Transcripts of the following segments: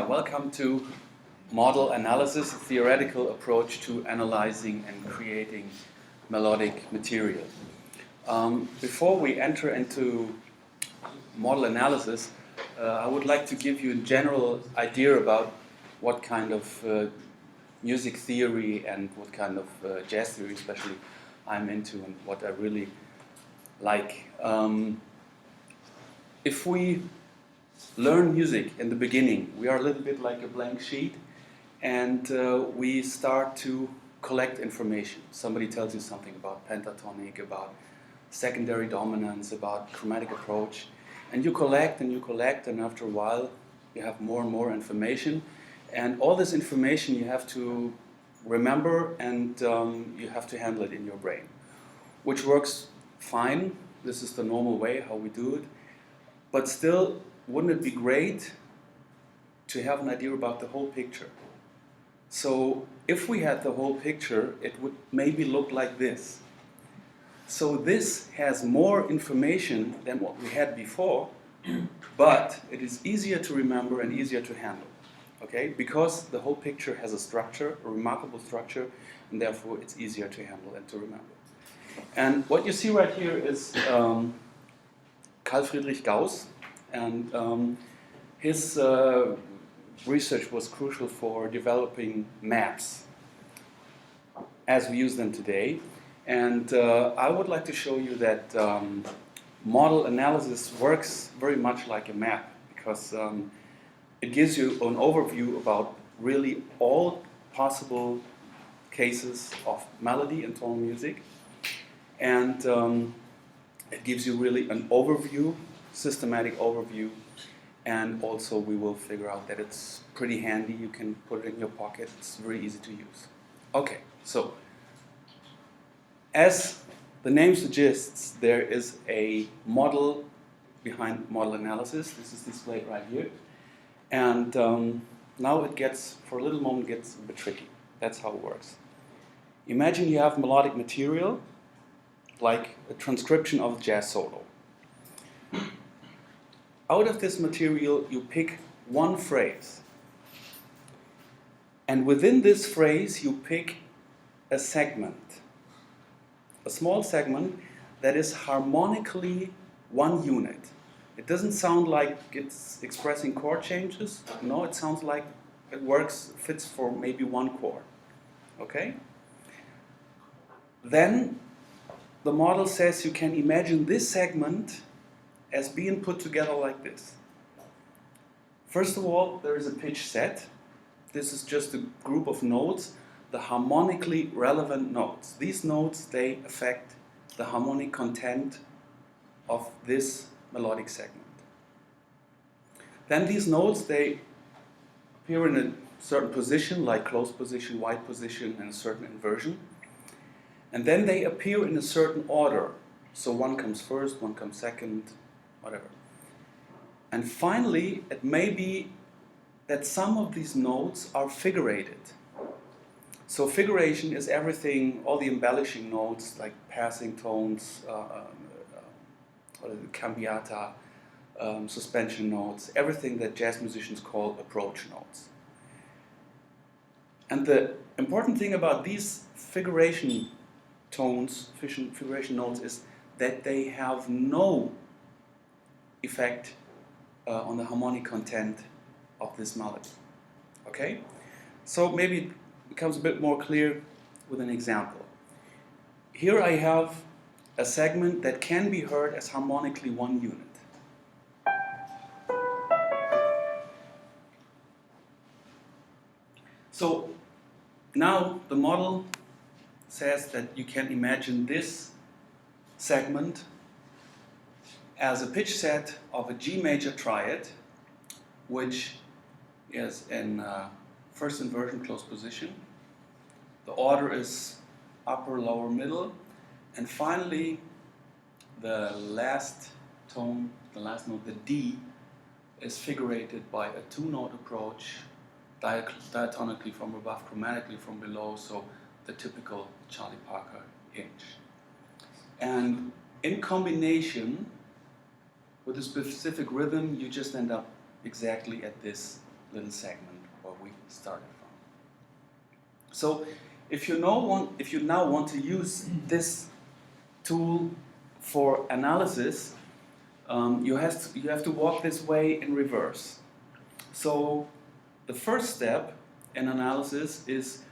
Welcome to Model Analysis, a theoretical approach to analyzing and creating melodic material. Before we enter into model analysis, I would like to give you a general idea about what kind of music theory and what kind of jazz theory especially I'm into and what I really like. If we learn music in the beginning, we are a little bit like a blank sheet, and we start to collect information. Somebody tells you something about pentatonic, about secondary dominance, about chromatic approach, and you collect, and after a while you have more and more information, and all this information you have to remember, and you have to handle it in your brain, which works fine. This is the normal way how we do it, but still, wouldn't it be great to have an idea about the whole picture? So if we had the whole picture, it would maybe look like this. So this has more information than what we had before, but it is easier to remember and easier to handle, okay? Because the whole picture has a structure, a remarkable structure, and therefore it's easier to handle and to remember. And what you see right here is Carl Friedrich Gauss. And his research was crucial for developing maps as we use them today. And I would like to show you that model analysis works very much like a map, because it gives you an overview about really all possible cases of melody and tonal music. And it gives you really an overview, systematic overview, and also we will figure out that it's pretty handy. You can put it in your pocket. It's very easy to use. Okay, so as the name suggests, there is a model behind model analysis. This is displayed right here, and now it gets, for a little moment, gets a bit tricky. That's how it works. Imagine you have melodic material, like a transcription of a jazz solo. Out of this material, you pick one phrase. And within this phrase, you pick a segment. A small segment that is harmonically one unit. It doesn't sound like it's expressing chord changes. No, it sounds like it fits for maybe one chord. Okay? Then the model says you can imagine this segment as being put together like this. First of all, there is a pitch set. This is just a group of notes, the harmonically relevant notes. These notes, they affect the harmonic content of this melodic segment. Then these notes, they appear in a certain position, like close position, wide position, and a certain inversion. And then they appear in a certain order. So one comes first, one comes second, whatever. And finally, it may be that some of these notes are figurated. So figuration is everything, all the embellishing notes, like passing tones, cambiata, suspension notes, everything that jazz musicians call approach notes. And the important thing about these figuration tones, figuration notes, is that they have no effect on the harmonic content of this melody. Okay? So maybe it becomes a bit more clear with an example. Here I have a segment that can be heard as harmonically one unit. So now the model says that you can imagine this segment as a pitch set of a G major triad, which is in first inversion close position. The order is upper, lower, middle, and finally the last tone, the last note, the D, is figurated by a two-note approach, diatonically from above, chromatically from below, so the typical Charlie Parker inch. And in combination with a specific rhythm, you just end up exactly at this little segment where we started from. So if you now want to use this tool for analysis, you have to walk this way in reverse. So the first step in analysis is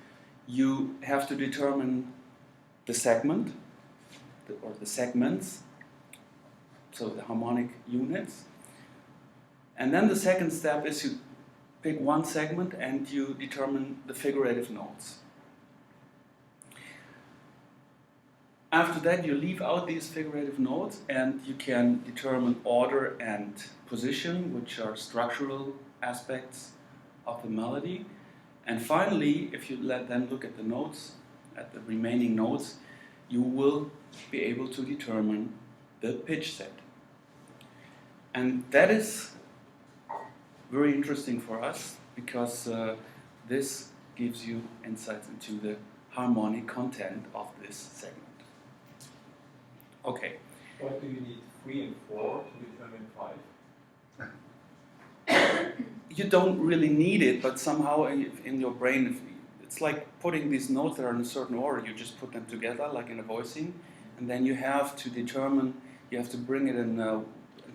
you have to determine the segment, or the segments, so the harmonic units. And then the second step is you pick one segment and you determine the figurative notes. After that, you leave out these figurative notes and you can determine order and position, which are structural aspects of the melody. And finally, if you then look at the notes, at the remaining notes, you will be able to determine the pitch set. And that is very interesting for us because this gives you insights into the harmonic content of this segment. Okay. What do you need 3 and 4 to determine 5? You don't really need it, but somehow in your brain, it's like putting these notes that are in a certain order. You just put them together, like in a voicing, and then you have to determine. You have to bring it in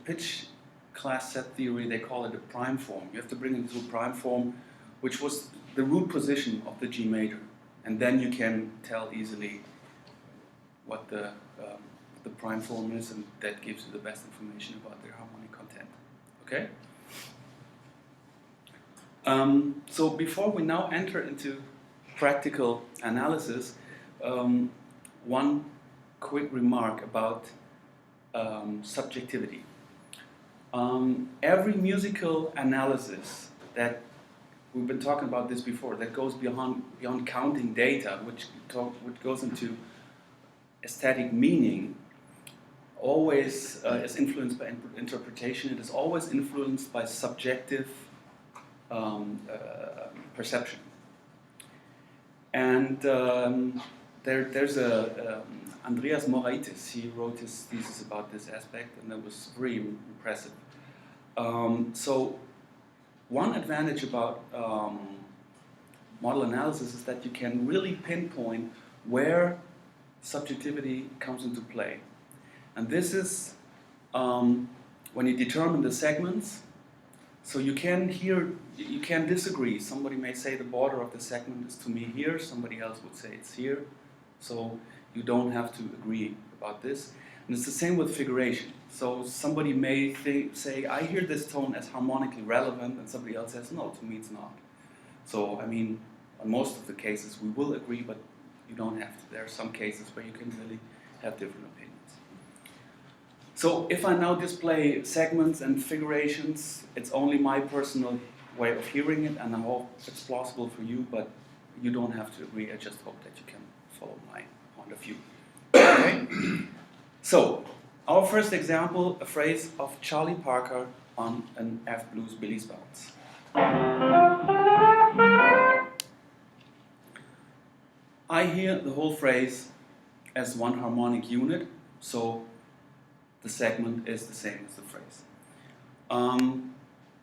pitch class set theory. They call it a prime form. You have to bring it into a prime form, which was the root position of the G major, and then you can tell easily what the prime form is, and that gives you the best information about their harmonic content. Okay? So before we now enter into practical analysis, one quick remark about subjectivity. Every musical analysis that we've been talking about this before, that goes beyond counting data, which goes into aesthetic meaning, always is influenced by interpretation. It is always influenced by subjective perception. And there's Andreas Moraitis. He wrote his thesis about this aspect, and that was very impressive. So one advantage about model analysis is that you can really pinpoint where subjectivity comes into play. And this is when you determine the segments. So you can disagree. Somebody may say the border of the segment is to me here, somebody else would say it's here. So you don't have to agree about this. And it's the same with figuration. So somebody may say, I hear this tone as harmonically relevant, and somebody else says, no, to me it's not. So, I mean, on most of the cases we will agree, but you don't have to. There are some cases where you can really have different opinions. So if I now display segments and figurations, it's only my personal way of hearing it, and I hope it's plausible for you, but you don't have to agree. I just hope that you can follow my point of view. Okay? So, our first example, a phrase of Charlie Parker on an F blues Billie's bounce. I hear the whole phrase as one harmonic unit, so the segment is the same as the phrase.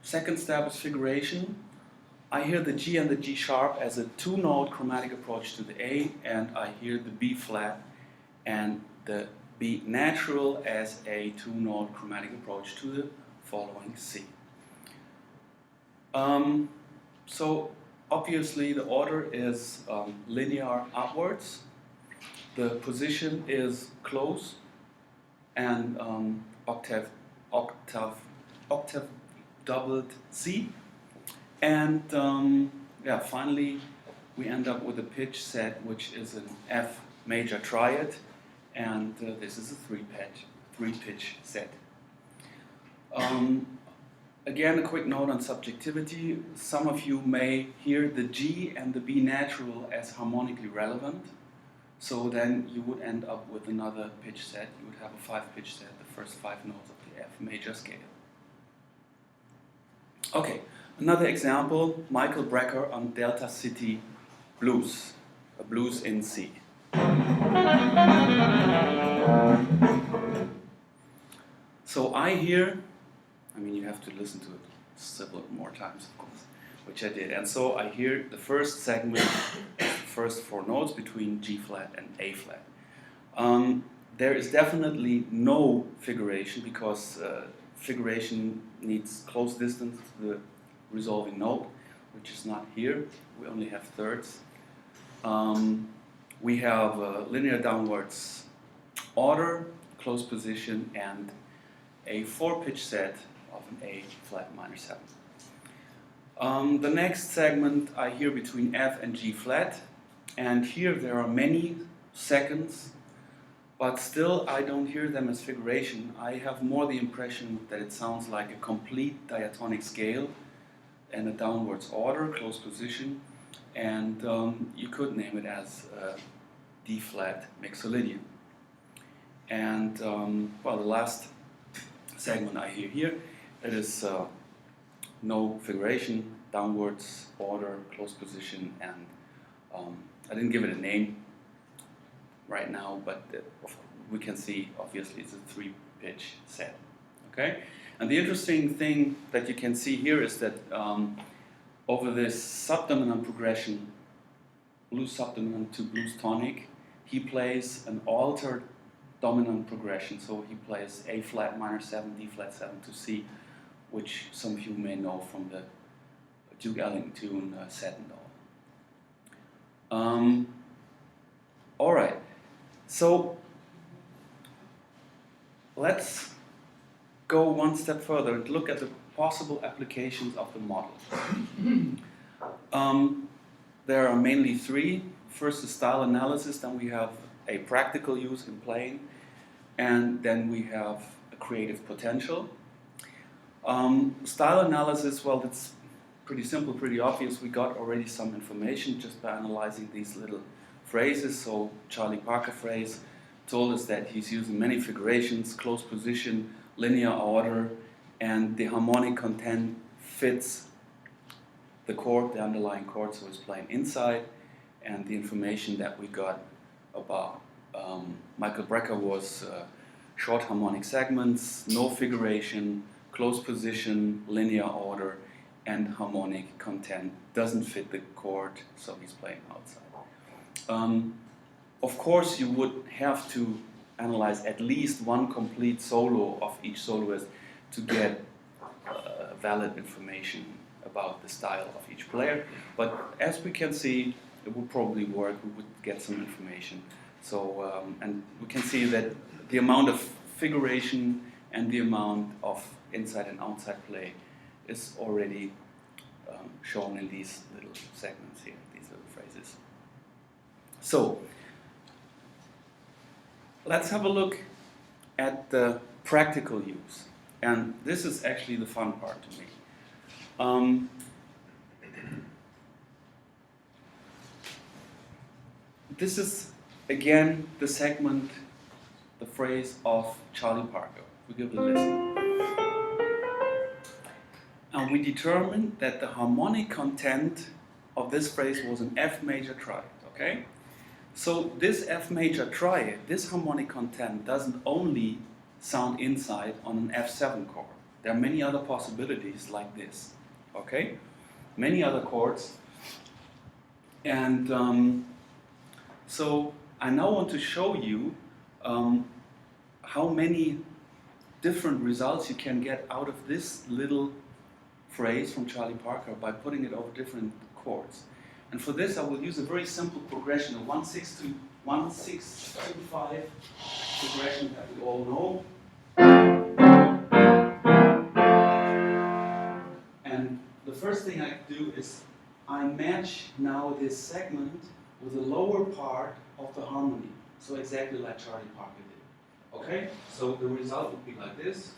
Second step is figuration. I hear the G and the G sharp as a two-note chromatic approach to the A, and I hear the B flat and the B natural as a two-note chromatic approach to the following C. So obviously the order is linear upwards. The position is close and octave doubled C. And finally we end up with a pitch set which is an F major triad, and this is a three-pitch set. Again, a quick note on subjectivity. Some of you may hear the G and the B natural as harmonically relevant, so then you would end up with another pitch set. You would have a 5-pitch set, the first 5 notes of the F major scale. Okay, another example, Michael Brecker on Delta City Blues, a blues in C. So I hear, I mean you have to listen to it several more times of course, which I did. And so I hear the first segment, the first 4 notes between G flat and A flat. There is definitely no figuration because figuration needs close distance to the resolving note, which is not here. We only have thirds. We have linear downwards order, close position, and a 4-pitch set of an A flat minor 7. The next segment I hear between F and G flat, and here there are many seconds, but still I don't hear them as figuration. I have more the impression that it sounds like a complete diatonic scale and a downwards order, close position, and you could name it as D flat mixolydian. And well, the last segment I hear here, it is no figuration, downwards order, close position, and I didn't give it a name right now, but we can see obviously it's a 3-pitch set. Okay, and the interesting thing that you can see here is that over this subdominant progression, blues subdominant to blues tonic, he plays an altered dominant progression. So he plays A flat minor 7, D flat 7 to C, which some of you may know from the Duke Ellington tune Settendal. All right, so let's go one step further and look at the possible applications of the model. There are mainly 3. First is style analysis, then we have a practical use in playing, and then we have a creative potential. Style analysis, well, that's pretty simple, pretty obvious. We got already some information just by analyzing these little phrases. So Charlie Parker phrase told us that he's using many figurations, close position, linear order, and the harmonic content fits the chord, the underlying chord, so it's playing inside. And the information that we got about Michael Brecker was short harmonic segments, no figuration, close position, linear order, and harmonic content doesn't fit the chord, so he's playing outside. Of course, you would have to analyze at least one complete solo of each soloist to get valid information about the style of each player, but as we can see, it would probably work. We would get some information. So, and we can see that the amount of figuration and the amount of inside and outside play is already shown in these little segments here, these little phrases. So, let's have a look at the practical use. And this is actually the fun part to me. This is, again, the segment, the phrase of Charlie Parker. We give it a listen. And we determined that the harmonic content of this phrase was an F major triad, okay? So this F major triad, this harmonic content doesn't only sound inside on an F7 chord. There are many other possibilities like this, okay? Many other chords. And so I now want to show you how many different results you can get out of this little phrase from Charlie Parker by putting it over different chords. And for this I will use a very simple progression, a 1-6 to 1-6-2-5 progression that we all know. And the first thing I do is I match now this segment with the lower part of the harmony. So exactly like Charlie Parker did. Okay? So the result would be like this.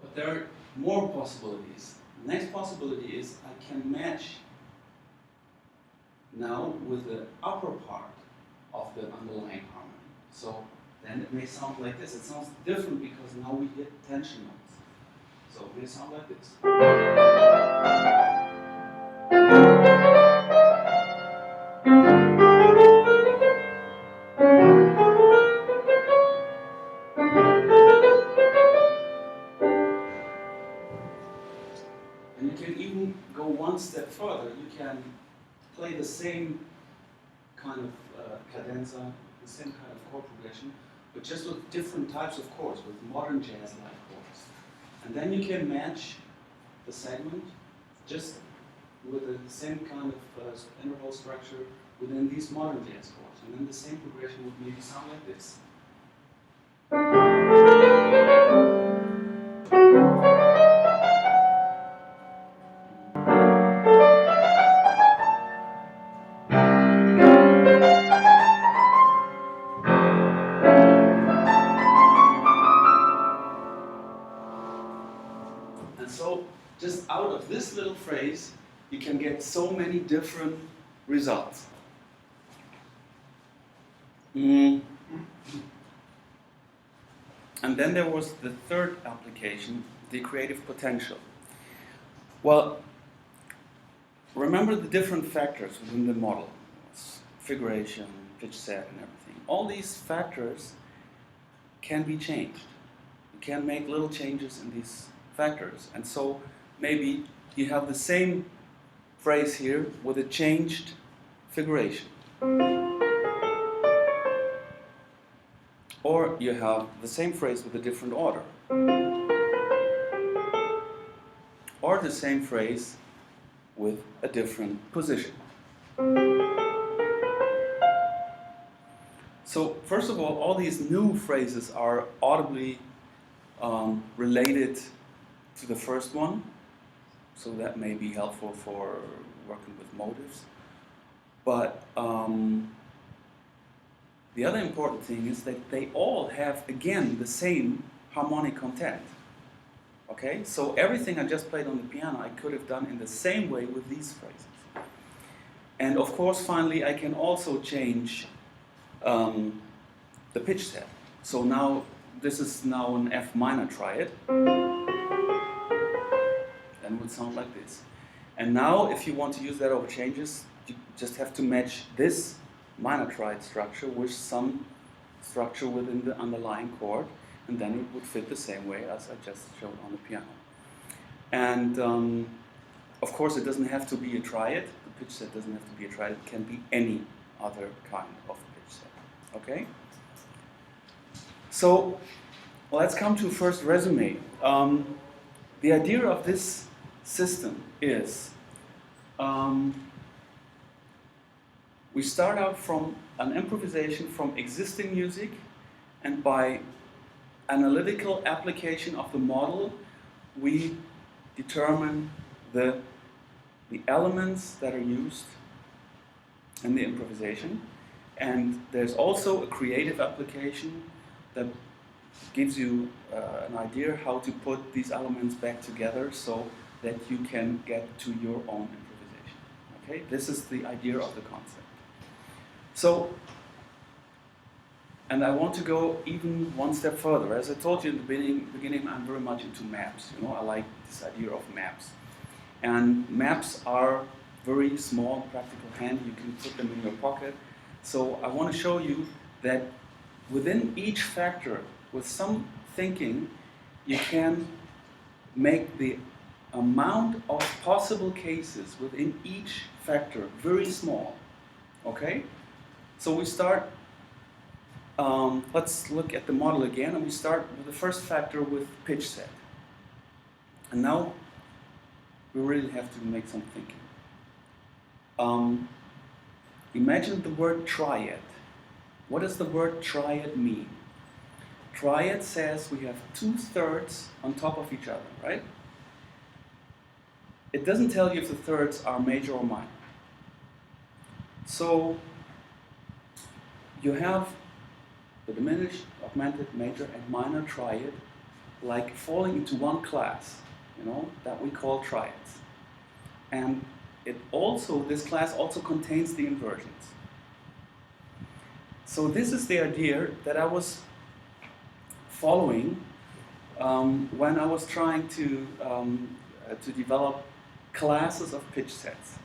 But there are more possibilities. The next possibility is I can match now with the upper part of the underlying harmony. So then it may sound like this. It sounds different because now we hit tension notes. So they sound like this. And you can even go one step further. You can play the same kind of cadenza, the same kind of chord progression, but just with different types of chords, with modern jazz-like chords. And then you can match the segment just with the same kind of interval structure within these modern jazz chords. And then the same progression would maybe sound like this. And so, just out of this little phrase, you can get so many different results. And then there was the third application, the creative potential. Well, remember the different factors within the model. Figuration, pitch set, and everything. All these factors can be changed. You can make little changes in these factors. And so maybe you have the same phrase here with a changed figuration. Or you have the same phrase with a different order. Or the same phrase with a different position. So first of all these new phrases are audibly related to the first one. So that may be helpful for working with motives. But the other important thing is that they all have, again, the same harmonic content. Okay? So everything I just played on the piano, I could have done in the same way with these phrases. And of course, finally, I can also change the pitch set. So now, this is now an F minor triad. Then it would sound like this. And now, if you want to use that over changes, you just have to match this minor triad structure with some structure within the underlying chord, and then it would fit the same way as I just showed on the piano. And of course, it doesn't have to be a triad. The pitch set doesn't have to be a triad. It can be any other kind of pitch set. Okay? So let's come to first resume. The idea of this system is we start out from an improvisation from existing music, and by analytical application of the model, we determine the elements that are used in the improvisation. And there's also a creative application that gives you an idea how to put these elements back together so that you can get to your own improvisation. Okay, this is the idea of the concept. So, and I want to go even one step further. As I told you in the beginning, I'm very much into maps. You know, I like this idea of maps. And maps are very small, practical, handy. You can put them in your pocket. So I want to show you that within each factor, with some thinking, you can make the amount of possible cases within each factor very small. Okay? So we start, let's look at the model again, and we start with the first factor with pitch set. And now we really have to make some thinking. Imagine the word triad. What does the word triad mean? Triad says we have 2/3 on top of each other, right? It doesn't tell you if the thirds are major or minor. So you have the diminished, augmented, major, and minor triad like falling into one class, you know, that we call triads. And this class also contains the inversions. So this is the idea that I was following when I was trying to develop classes of pitch sets.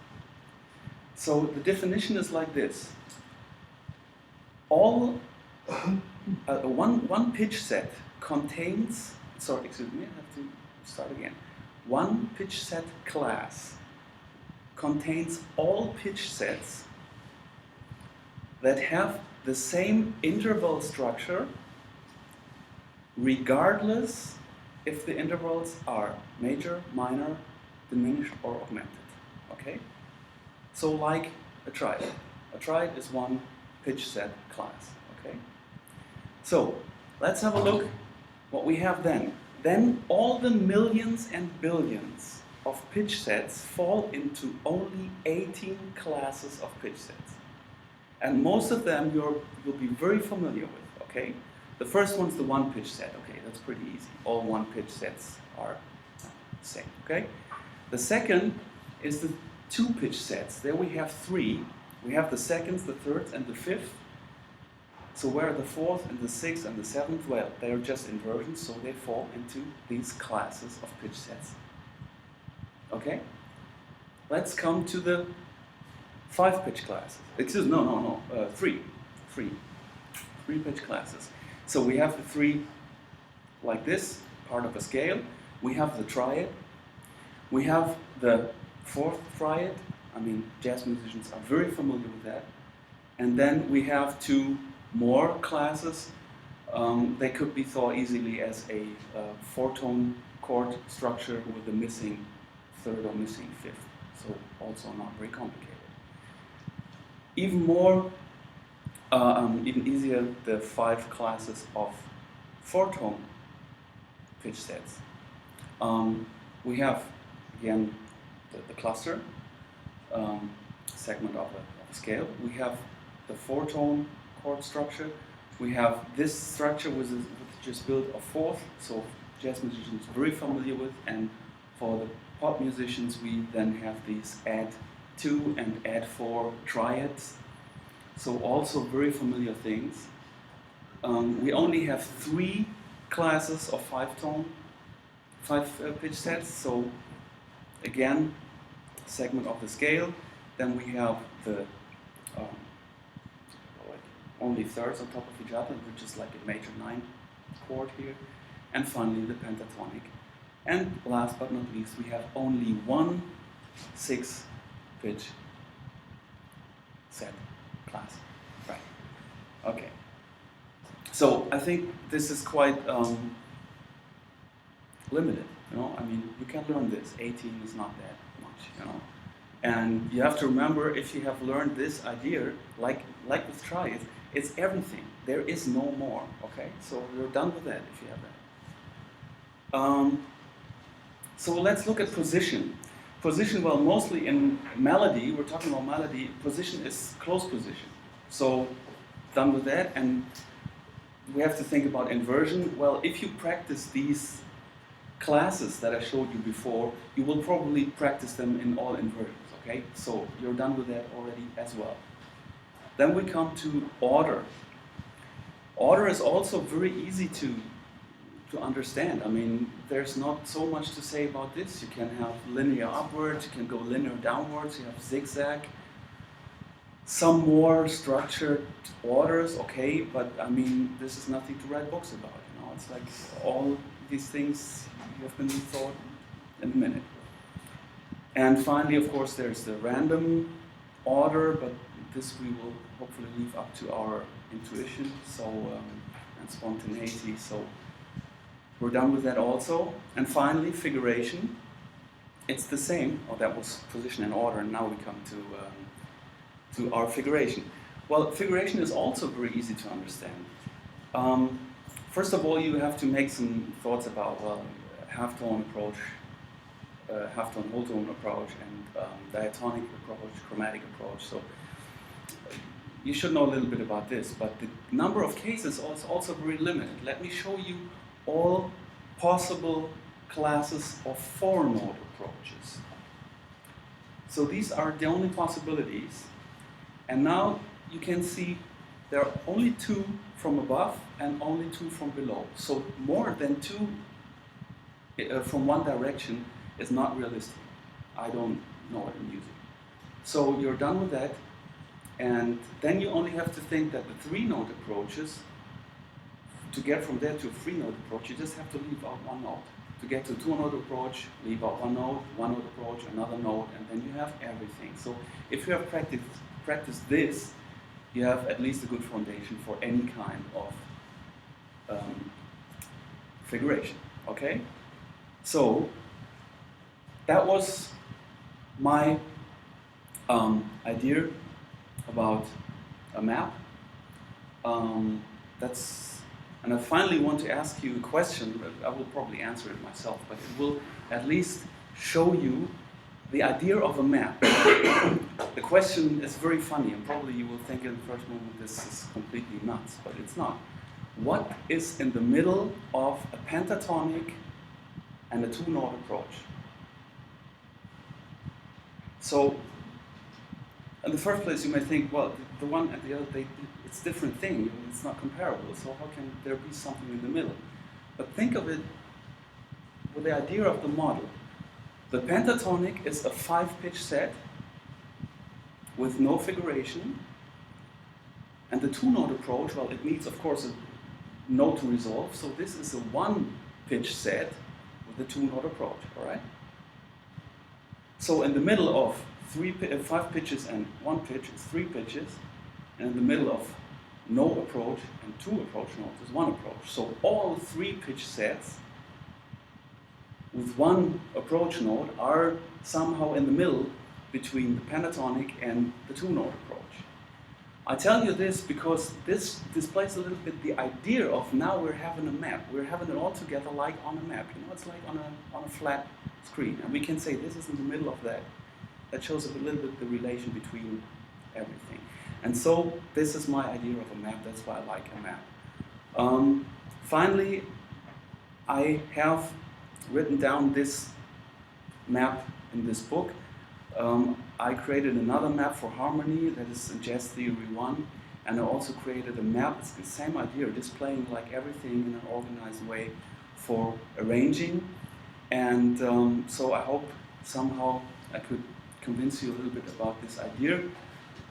So the definition is like this. All one pitch set contains, sorry, excuse me, I have to start again. One pitch set class contains all pitch sets that have the same interval structure regardless if the intervals are major, minor, diminished, or augmented. Okay? So like a triad. A triad is one pitch set class. Okay? So let's have a look what we have then. Then all the millions and billions of pitch sets fall into only 18 classes of pitch sets. And most of them you'll be very familiar with, okay? The first one's the one pitch set, okay, that's pretty easy. All one pitch sets are the same, okay? The second is the two pitch sets. There we have three. We have the seconds, the thirds, and the fifth. So where are the fourth and the sixth and the seventh? Well, they're just inversions, so they fall into these classes of pitch sets. Okay? Let's come to the five pitch classes. Three pitch classes. So we have the three like this, part of a scale. We have the triad. We have the fourth triad. I mean, jazz musicians are very familiar with that. And then we have two more classes. They could be thought easily as a four-tone chord structure with a missing third or missing fifth. So also not very complicated. Even more, even easier, the five classes of four-tone pitch sets. We have, again, the cluster, segment of a scale. We have the four-tone chord structure. We have this structure which is just built of fourth, so jazz musicians very familiar with, and for the pop musicians we then have these add 2 and add 4 triads, so also very familiar things. We only have three classes of five pitch sets, so again, segment of the scale. Then we have the only thirds on top of each other, which is like a major 9 chord here. And finally the pentatonic. And last but not least, we have only one 6 pitch set class. Right. Okay. So I think this is quite limited. You know, I mean, you can learn this. 18 is not that much. You know, and you have to remember, if you have learned this idea, like with triads, it's everything. There is no more. Okay, so you're done with that if you have that. So let's look at position. Position, well, mostly in melody, we're talking about melody, position is close position. So, done with that, and we have to think about inversion. Well, if you practice these classes that I showed you before, you will probably practice them in all inversions, okay? So, you're done with that already as well. Then we come to order. Order is also very easy to understand. I mean, there's not so much to say about this. You can have linear upwards, you can go linear downwards, you have zigzag. Some more structured orders, okay, but I mean, this is nothing to write books about, you know. It's like all these things you have been taught in a minute. And finally, of course, there's the random order, but this we will hopefully leave up to our intuition, so and spontaneity. So we're done with that also. And finally, figuration. It's the same. Oh, that was position and order, and now we come to our figuration. Well, figuration is also very easy to understand. First of all, you have to make some thoughts about, well, half-tone approach, half-tone, whole-tone approach, and diatonic approach, chromatic approach. So you should know a little bit about this, but the number of cases is also very limited. Let me show you all possible classes of four-note approaches. So these are the only possibilities. And now you can see there are only 2 from above and only 2 from below. So more than 2 from one direction is not realistic. I don't know it in music. So you're done with that, and then you only have to think that the 3-note approaches, to get from there to a 3-note approach, you just have to leave out one note. To get to a 2-note approach, leave out one note approach, another note, and then you have everything. So if you have practiced this, you have at least a good foundation for any kind of figuration, okay? So that was my idea about a map. And I finally want to ask you a question. I will probably answer it myself, but it will at least show you the idea of a map. The question is very funny, and probably you will think in the first moment this is completely nuts, but it's not. What is in the middle of a pentatonic and a 2-note approach? So, in the first place, you may think, well, the one and the other, it's a different thing. It's not comparable. So how can there be something in the middle? But think of it with the idea of the model. The pentatonic is a 5-pitch set with no figuration. And the 2-note approach, well, it needs, of course, a note to resolve. So this is a 1-pitch set with a 2-note approach, all right? So in the middle of 5 pitches and 1 pitch is 3 pitches, and in the middle of no approach and 2 approach notes is 1 approach. So all 3 pitch sets with 1 approach note are somehow in the middle between the pentatonic and the 2-note approach. I tell you this because this displays a little bit the idea of now we're having a map. We're having it all together like on a map. You know, it's like on a flat screen, and we can say this is in the middle of that. That shows a little bit the relation between everything. And so this is my idea of a map. That's why I like a map. Finally, I have written down this map in this book. I created another map for harmony, that is in Jazz Theory 1, and I also created a map, it's the same idea, displaying like everything in an organized way for arranging. And so I hope somehow I could convince you a little bit about this idea.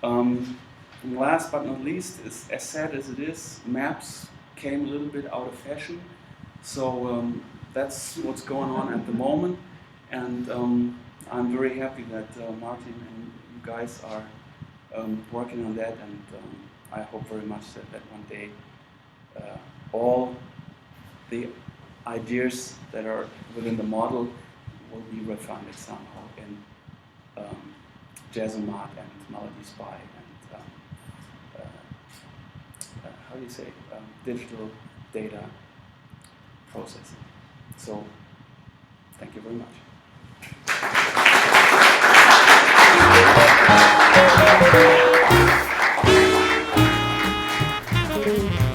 And last but not least, as sad as it is, maps came a little bit out of fashion. So that's what's going on at the moment. And I'm very happy that Martin and you guys are working on that, and I hope very much that one day all the ideas that are within the model will be refined somehow in Jazzomat and Melody Spy and how do you say, digital data processing. So, thank you very much. Thank you.